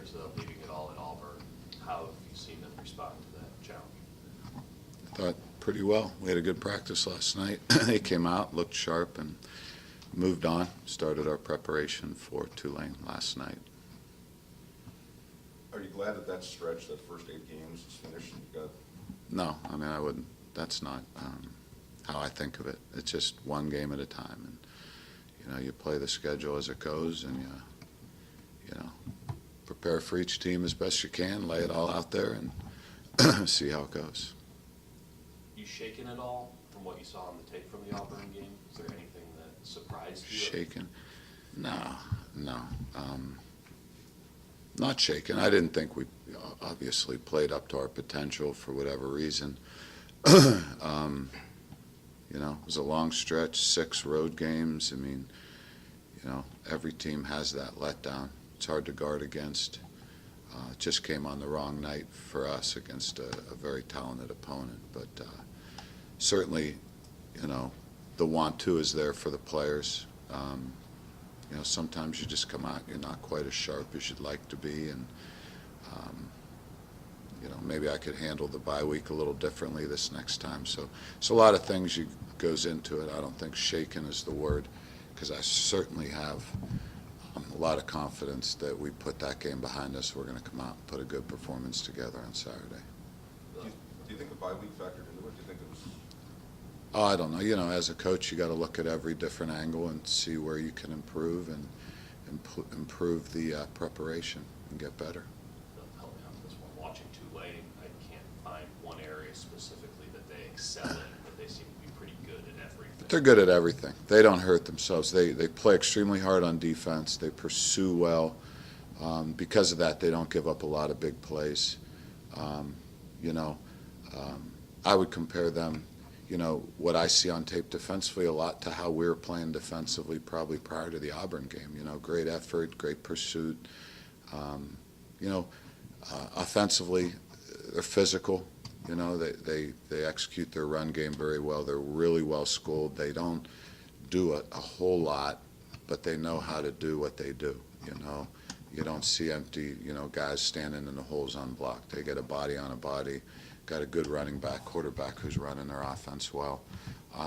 players leaving it all at Auburn. How have you seen them respond to that challenge? I thought pretty well. We had a good practice last night. They came out, looked sharp, and moved on. Started our preparation for Tulane last night. Are you glad that stretch, that first 8 games is finished and you got? No, I mean, I wouldn't. That's not how I think of it. It's just one game at a time. And, you play the schedule as it goes, and you prepare for each team as best you can, lay it all out there, and see how it goes. You shaken at all from what you saw on the tape from the Auburn game? Is there anything that surprised you? Shaken? No. Not shaken. I didn't think we obviously played up to our potential for whatever reason. It was a long stretch, 6 road games. I mean, every team has that letdown. It's hard to guard against. It just came on the wrong night for us against a very talented opponent. But certainly, the want-to is there for the players. Sometimes you just come out, you're not quite as sharp as you'd like to be, and maybe I could handle the bye week a little differently this next time. So it's a lot of things goes into it. I don't think shaken is the word, because I certainly have a lot of confidence that we put that game behind us. We're going to come out and put a good performance together on Saturday. Do you think the bye week factored into it? Do you think it was? Oh, I don't know. As a coach, you got to look at every different angle and see where you can improve and improve the preparation and get better. Help me out with this one. Watching Tulane, I can't find one area specifically that they excel in, but they seem to be pretty good at everything. They're good at everything. They don't hurt themselves. They play extremely hard on defense. They pursue well. Because of that, they don't give up a lot of big plays. I would compare them, what I see on tape defensively a lot to how we were playing defensively probably prior to the Auburn game. Great effort, great pursuit. Offensively, they're physical. They execute their run game very well. They're really well schooled. They don't do a whole lot, but they know how to do what they do. You don't see empty, guys standing in the holes unblocked. They get a body on a body. Got a good running back, quarterback who's running their offense well.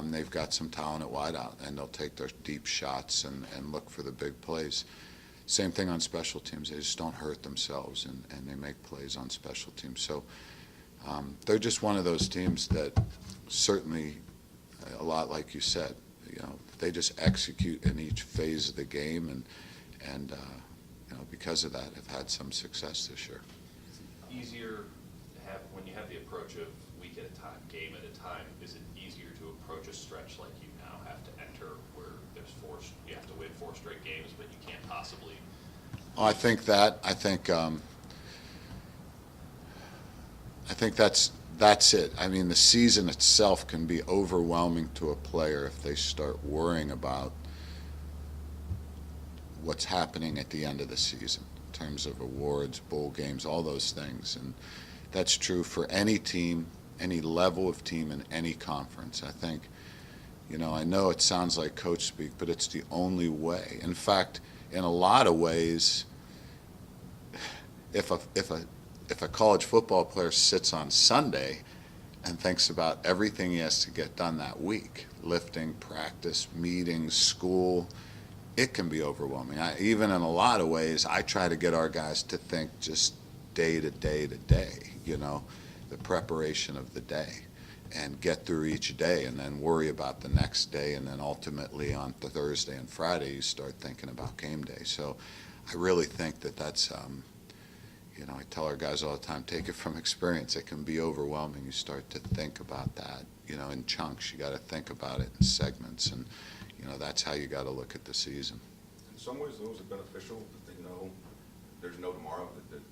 They've got some talent at wideout, and they'll take their deep shots and look for the big plays. Same thing on special teams. They just don't hurt themselves, and they make plays on special teams. So they're just one of those teams that certainly, a lot like you said, they just execute in each phase of the game, and because of that, have had some success this year. Easier when you have the approach of week at a time, game at a time, is it easier to approach a stretch like you now have to enter, where you have to win 4 straight games, but you can't possibly? I think that's it. I mean, the season itself can be overwhelming to a player if they start worrying about what's happening at the end of the season in terms of awards, bowl games, all those things. And that's true for any team, any level of team in any conference. I think, I know it sounds like coach speak, but it's the only way. In fact, in a lot of ways, if a college football player sits on Sunday and thinks about everything he has to get done that week, lifting, practice, meetings, school, it can be overwhelming. Even in a lot of ways, I try to get our guys to think just day to day to day, the preparation of the day, and get through each day, and then worry about the next day, and then ultimately on Thursday and Friday you start thinking about game day. So I really think that's, I tell our guys all the time, take it from experience. It can be overwhelming. You start to think about that, in chunks. You got to think about it in segments, and that's how you got to look at the season. In some ways, those are beneficial that they know there's no tomorrow, that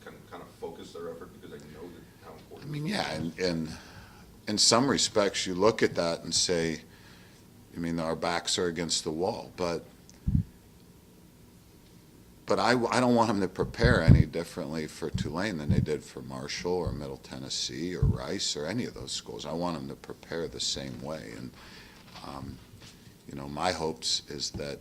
can kind of focus their effort because they know how important. I mean, yeah, and in some respects, you look at that and say, our backs are against the wall, but I don't want them to prepare any differently for Tulane than they did for Marshall or Middle Tennessee or Rice or any of those schools. I want them to prepare the same way, and my hopes is that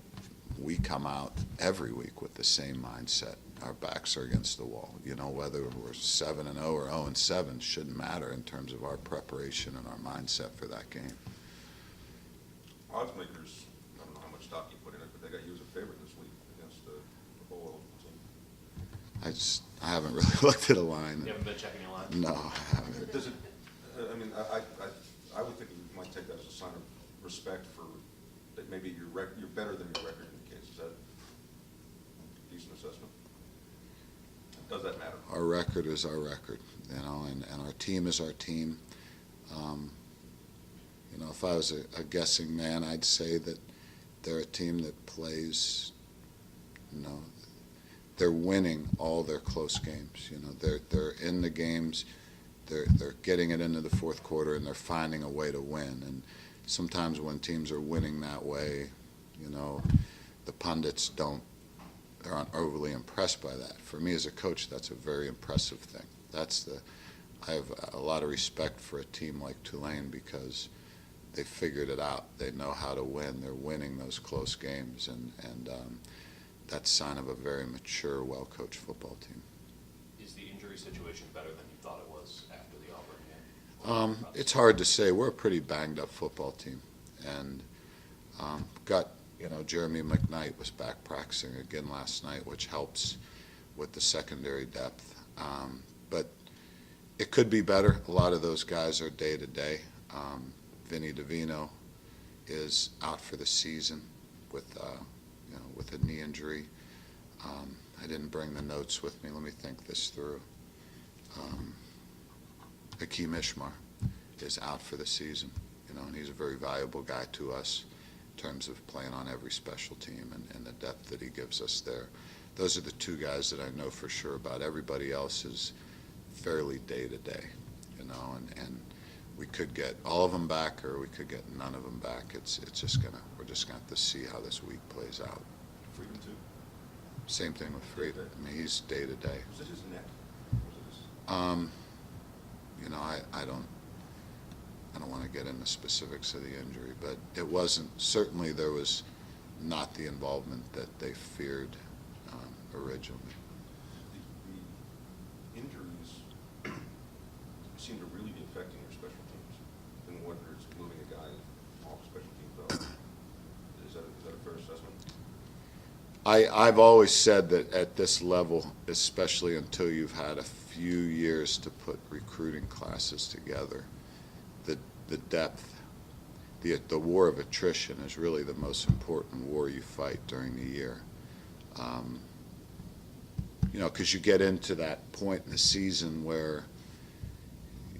we come out every week with the same mindset. our backs are against the wall. You know, whether we're 7-0 or 0-7 shouldn't matter in terms of our preparation and our mindset for that game. Odds makers, I don't know how much stock you put in it, but they got you as a favorite this week against the bowl team. I haven't really looked at a line. You haven't been checking your line? No, I haven't. Does it, I mean, I would think you might take that as a sign of respect for, that maybe you're better than your record indicates. Is that a decent assessment? Does that matter? Our record is our record, you know, and our team is our team. You know, if I was a guessing man, I'd say that they're a team that plays, you know, they're winning all their close games. You know, they're in the games, they're getting it into the fourth quarter, and they're finding a way to win. And sometimes when teams are winning that way, you know, the pundits aren't overly impressed by that. For me as a coach, that's a very impressive thing. I have a lot of respect for a team like Tulane because they figured it out. They know how to win. They're winning those close games, and that's a sign of a very mature, well-coached football team. Is the injury situation better than you thought it was after the Auburn game? It's hard to say. We're a pretty banged-up football team, and Jeremy McKnight was back practicing again last night, which helps with the secondary depth. But it could be better. A lot of those guys are day-to-day. Vinny DeVino is out for the season with a knee injury. I didn't bring the notes with me. Let me think this through. Hakeem Ishmar is out for the season, you know, and he's a very valuable guy to us in terms of playing on every special team and the depth that he gives us there. Those are the two guys that I know for sure about. Everybody else is fairly day-to-day, you know, and we could get all of them back or we could get none of them back. We're just gonna have to see how this week plays out. Freedom too? Same thing with Freedom. I mean, he's day-to-day. Was it his neck? Was it his... You know, I don't want to get into specifics of the injury, but it wasn't, certainly there was not the involvement that they feared originally. The injuries seem to really be affecting your special teams, and whether it's moving a guy off special teams out. Is that a fair assessment? I've always said that at this level, especially until you've had a few years to put recruiting classes together, the depth, the war of attrition is really the most important war you fight during the year. You know, because you get into that point in the season where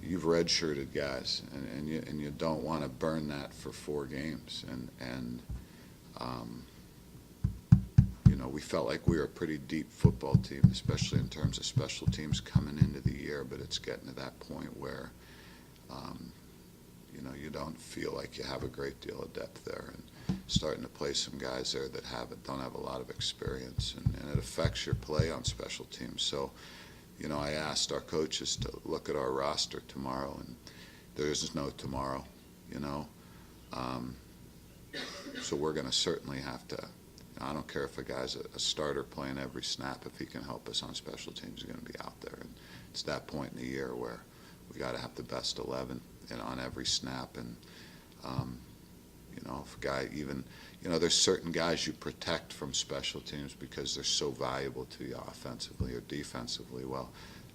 you've redshirted guys, and you don't want to burn that for 4 games, and you know, we felt like we were a pretty deep football team, especially in terms of special teams coming into the year, but it's getting to that point where you know, you don't feel like you have a great deal of depth there, and starting to play some guys there that don't have a lot of experience, and it affects your play on special teams. So, you know, I asked our coaches to look at our roster tomorrow, and there is no tomorrow, you know. So we're going to certainly have to, I don't care if a guy's a starter playing every snap, if he can help us on special teams, he's going to be out there. And it's that point in the year where we got to have the best 11 on every snap. And, you know, if a guy even, you know, there's certain guys you protect from special teams because they're so valuable to you offensively or defensively. Well,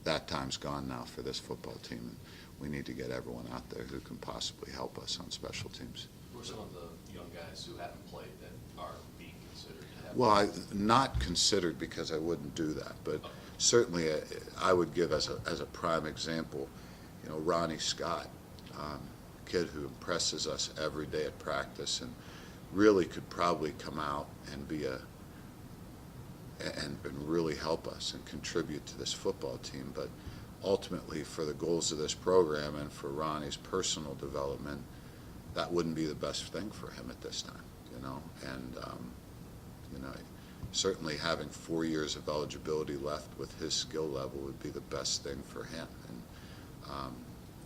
that time's gone now for this football team, and we need to get everyone out there who can possibly help us on special teams. Who are some of the young guys who haven't played that are being considered to have? Well, not considered because I wouldn't do that, but certainly I would give as a prime example, you know, Ronnie Scott, kid who impresses us every day at practice and really could probably come out and be and really help us and contribute to this football team. But ultimately, for the goals of this program and for Ronnie's personal development, that wouldn't be the best thing for him at this time, you know. And you know, certainly having 4 years of eligibility left with his skill level would be the best thing for him. And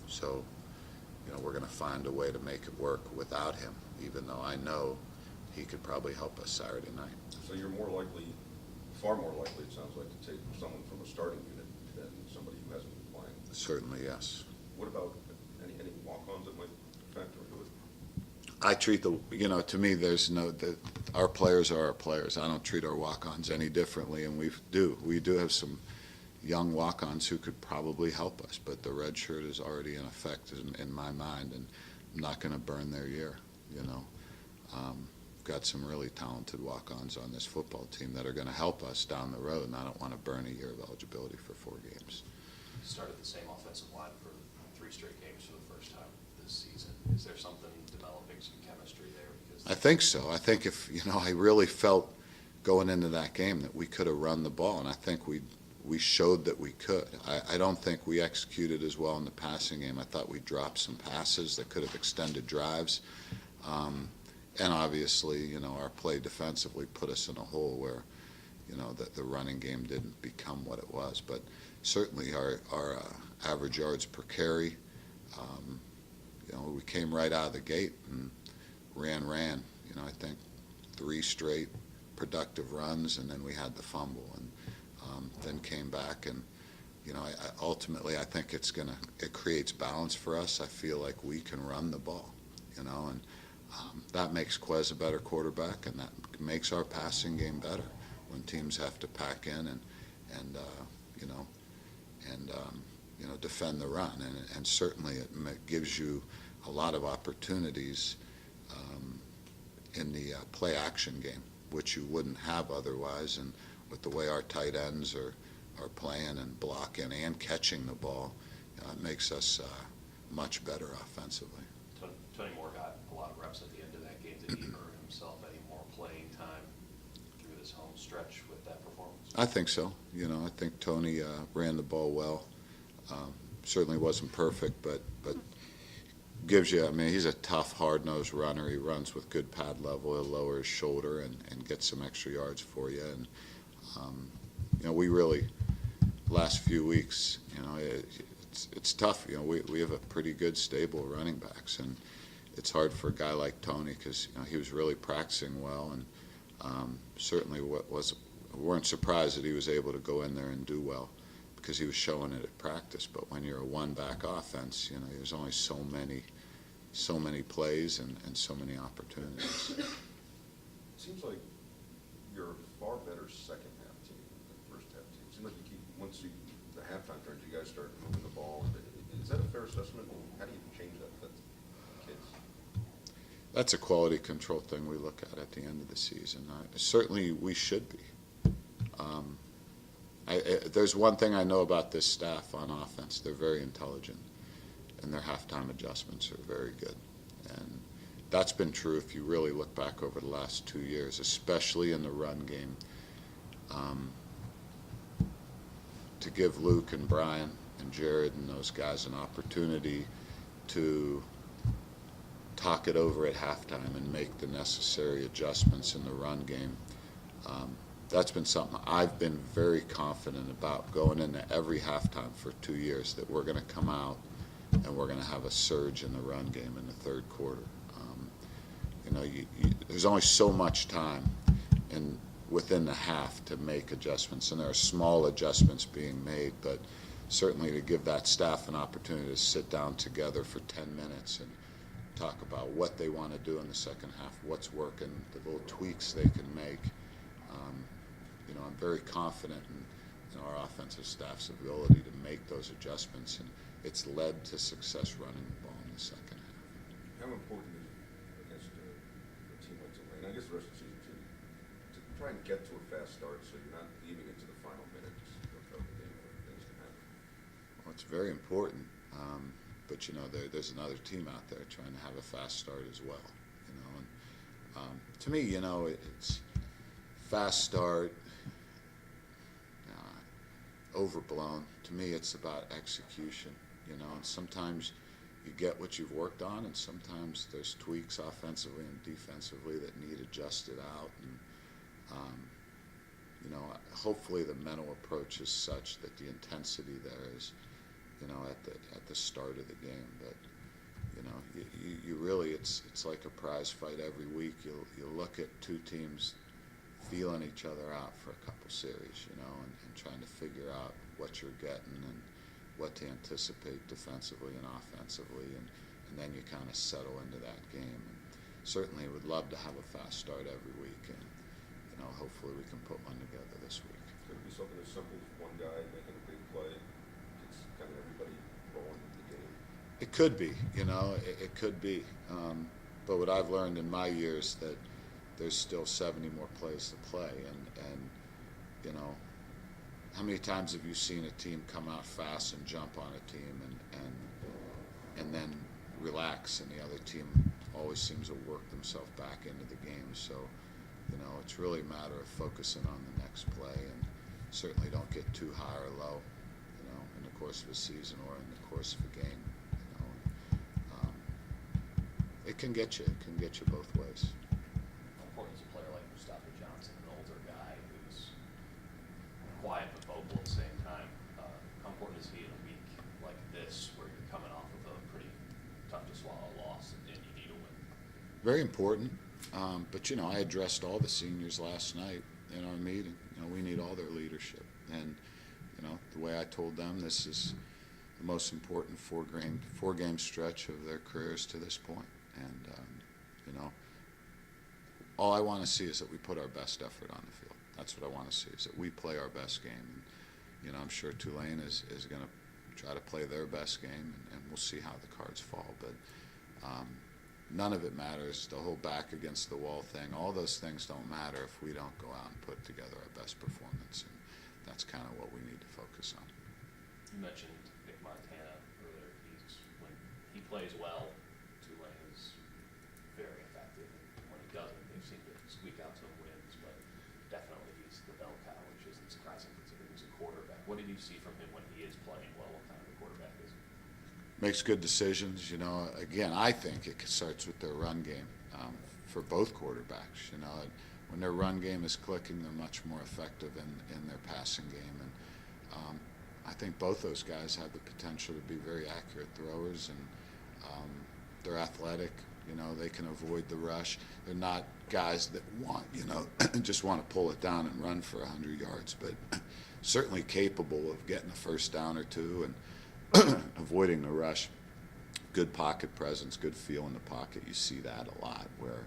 so, you know, we're going to find a way to make it work without him, even though I know he could probably help us Saturday night. So you're more likely far more likely, it sounds like, to take someone from a starting unit than somebody who hasn't been playing. Certainly, yes. What about any walk-ons that might factor into it? I treat to me, our players are our players. I don't treat our walk-ons any differently, and we do have some young walk-ons who could probably help us, but the red shirt is already in effect in my mind, and I'm not going to burn their year, Got some really talented walk-ons on this football team that are going to help us down the road, and I don't want to burn a year of eligibility for 4 games. Started the same offensive line for 3 straight games for the first time this season. Is there something developing, some chemistry there? Because I think so. I think if, I really felt going into that game that we could have run the ball, and I think we showed that we could. I don't think we executed as well in the passing game. I thought we dropped some passes that could have extended drives. And obviously, our play defensively put us in a hole where, the running game didn't become what it was. But certainly our average yards per carry, we came right out of the gate and ran. I think 3 straight productive runs, and then we had the fumble, and then came back. And ultimately, I think it creates balance for us. I feel like we can run the ball, and that makes Quez a better quarterback, and that makes our passing game better when teams have to pack in and defend the run. And certainly it gives you a lot of opportunities in the play action game, which you wouldn't have otherwise. And with the way our tight ends are playing and blocking and catching the ball, it makes us much better offensively. Tony Moore got a lot of reps at the end of that game. Did he earn himself any more playing time through this home stretch with that performance? I think so. I think Tony ran the ball well. Certainly wasn't perfect, but gives you, he's a tough, hard-nosed runner. He runs with good pad level. He'll lower his shoulder and get some extra yards for you. And, we really, last few weeks, it's tough. We have a pretty good, stable running backs, and it's hard for a guy like Tony because he was really practicing well, and certainly weren't surprised that he was able to go in there and do well because he was showing it at practice. But when you're a one-back offense, there's only so many plays and so many opportunities. It seems like you're a far better second half team than first half team. It seems like once the halftime turns, you guys start moving the ball. Is that a fair assessment? How do you change that for the kids? That's a quality control thing we look at the end of the season. Certainly we should be. There's one thing I know about this staff on offense. They're very intelligent, and their halftime adjustments are very good. And that's been true if you really look back over the last 2 years, especially in the run game. To give Luke and Brian and Jared and those guys an opportunity to talk it over at halftime and make the necessary adjustments in the run game. That's been something I've been very confident about going into every halftime for 2 years, that we're going to come out and we're going to have a surge in the run game in the third quarter. There's only so much time within the half to make adjustments, and there are small adjustments being made, but certainly to give that staff an opportunity to sit down together for 10 minutes and talk about what they want to do in the second half, what's working, the little tweaks they can make. I'm very confident in our offensive staff's ability to make those adjustments, and it's led to success running the ball in the second half. How important is it against a team like Tulane, I guess the rest of the season too, to try and get to a fast start so you're not leaving it to the final minute just to throw the game where things can happen? Well, it's very important, but there's another team out there trying to have a fast start as well. To me, it's fast start, overblown. To me, it's about execution, and sometimes you get what you've worked on, and sometimes there's tweaks offensively and defensively that need adjusted out. And hopefully the mental approach is such that the intensity there is, at the start of the game. But you really, it's like a prize fight every week. You'll look at 2 teams feeling each other out for a couple series, you know, and trying to figure out what you're getting and what to anticipate defensively and offensively, and then you kind of settle into that game. And certainly would love to have a fast start every week, and you know, hopefully we can put one together this week. Could it be something as simple as one guy making a big play, gets kind of everybody rolling in the game? It could be, you know, it could be. But what I've learned in my years that there's still 70 more plays to play, and you know, how many times have you seen a team come out fast and jump on a team and then relax, and the other team always seems to work themselves back into the game. So, you know, it's really a matter of focusing on the next play, and certainly don't get too high or low, you know, in the course of a season or in the course of a game. You know, it can get you both ways. How important is a player like Mustafa Johnson, an older guy who's quiet but vocal at the same time? How important is he in a week like this, where you're coming off of a pretty tough to swallow loss and you need a win? Very important. But, you know, I addressed all the seniors last night in our meeting. You know, we need all their leadership. And, you know, the way I told them, this is the most important four-game stretch of their careers to this point. And, you know, all I want to see is that we put our best effort on the field. That's what I want to see, is that we play our best game. And, you know, I'm sure Tulane is going to try to play their best game, and we'll see how the cards fall. But none of it matters. The whole back against the wall thing, all those things don't matter if we don't go out and put together our best performance. And that's kind of what we need to focus on. You mentioned Nick Montana earlier. When he plays well, Tulane is very effective. And when he doesn't, they seem to squeak out some wins. But definitely he's the bell cow, which isn't surprising considering he's a quarterback. What did you see from him when he is playing well? What kind of a quarterback is he? Makes good decisions. You know, again, I think it starts with their run game for both quarterbacks. You know, when their run game is clicking, they're much more effective in their passing game. And I think both those guys have the potential to be very accurate throwers, and they're athletic. You know, they can avoid the rush. They're not guys that want, you know, just want to pull it down and run for 100 yards, but certainly capable of getting a first down or two and avoiding the rush. Good pocket presence, good feel in the pocket. You see that a lot where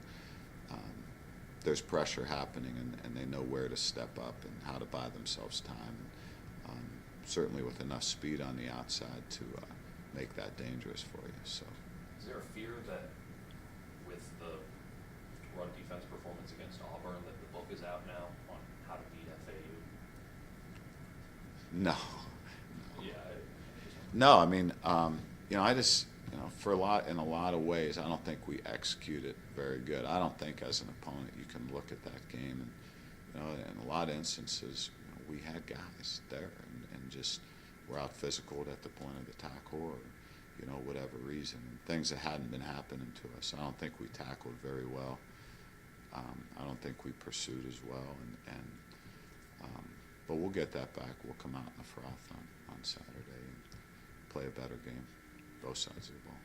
there's pressure happening, and they know where to step up and how to buy themselves time. Certainly with enough speed on the outside to make that dangerous for you. So, is there a fear that with the run defense performance against Auburn that the book is out now on how to beat FAU? No. Yeah. No, I mean, you know, I just, you know, in a lot of ways, I don't think we execute it very good. I don't think as an opponent you can look at that game and, you know, in a lot of instances, you know, we had guys there and just were out physical at the point of the tackle, or, you know, whatever reason, things that hadn't been happening to us. I don't think we tackled very well. I don't think we pursued as well, but we'll get that back. We'll come out in the froth on Saturday and play a better game, both sides of the ball.